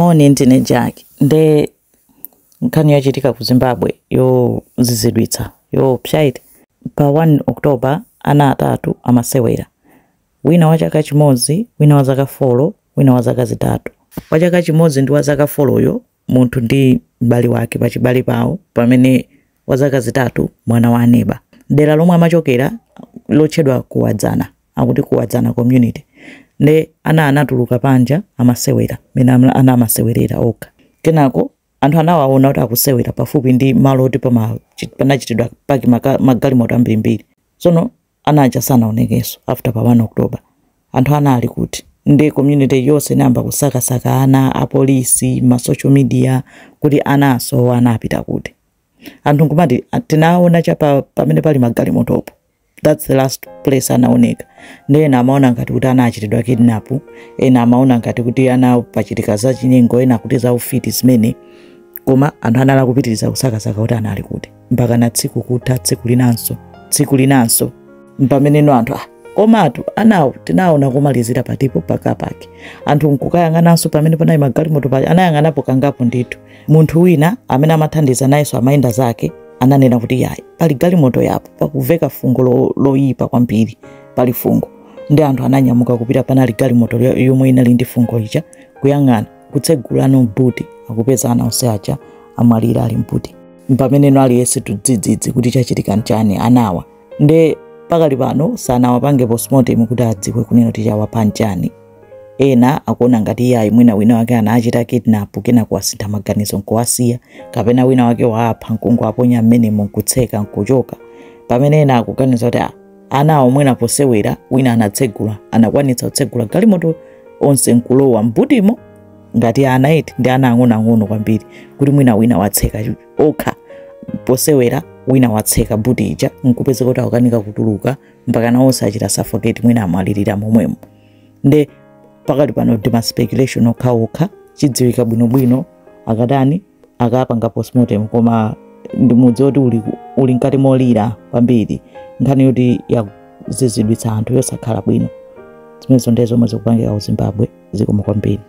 Moni ndine Jack. Nde nkhani yachitika ku Zimbabwe yo zizidwitsa yo pshaiti pa 1 October ana atatu amasewera. Wina wa chaka chimodzi, wina wa zaka 4, wina wa zaka zitatu. Wa chaka chimodzi ndi wa zaka 4 yo munthu ndi mbali wake pa chibali pawo, pamene wa zaka zitatu mwana wa aneba. Dera lomwe amachokera lotchedwa Kuwadzana, akuti Kuwadzana community. Nde ana anatuluka panja amasewera, mena ana amasewerera okha. Kenako anthu anawaona kuti akusewera pafupi ndi malo oti panachitidwa paki magalimoto ambirimbiri. Tsono anaja sanaonekenso after pa 1 October. Anthu anali kuti ndi community yonse namba kusakasaka ana, apolisi, ma social media, kuti anaso anapita kuti. Anthu nkumati tinaona chapa pamene pali magalimotopo. That's the last place anaoneka. Ndena amaona ngati kuti anachitidwa kidnap, ena amaona ngati kuti ana pachitika za chinyengo, ena kuti za ufiti zimene. Koma anthu anala kupitiriza kusakasaka kuti anali kuti. Mpaka na tsiku kutha tsiku linanso. Mpamene no anthu komatu anawo tinaona kumalizira patipo pakapaki. Anthu nkukayang'ananso pamene panali magalimoto pa anayang'anapo kangapo ndithu. Munthu wina amene amathandiza nayenso amayenda zake ananena kuti yayi pali galimoto yapo pakuveka fungo loyipa kwambiri pali fungo. Ndi anthu ananyamuka kupita panali galimoto yomwe inali ndi fungo ija kuyang'ana kutsegula no mbuti akupeza ana onse aja amwalira ali mbuti. Pamene no aliyense tudzidzidzi kuti chachitika nchani anawa. Nde pakali pano sana wapange postmortem kuti adziwe kunena kuti chawapha nchani. Ena akuona ngati yayi mwina wina wake anachita kidnap kena kuwasintha maganizo nkuwasiya, kapena wina wake wapha nkungu aponya mmene munkutseka nkuchoka. Pamene ena akuganiza kuti anawo mwina posewera wina anatsegula, anakwanitsa kutsegula galimoto onse nkulowa mbutimo ngati ana eti ndi ana ang'ono kwambiri kuti mwina wina watseka okha posewera wina watseka buti ija nkupeza kuti akukanika kutuluka mpaka na onse achita suffocate mwina amwalirira momwemo. Nde pakali pano ndi speculation okha chidziwika bwinobwino akadani akapanga postmortem, koma ndi mudzi oti uli nkati molira kwambiri nkhani yoti yazizidwitsa anthu yosakhala bwino. Zimenezo ndizo zomwe zikupangika ku Zimbabwe zikomo kwambiri.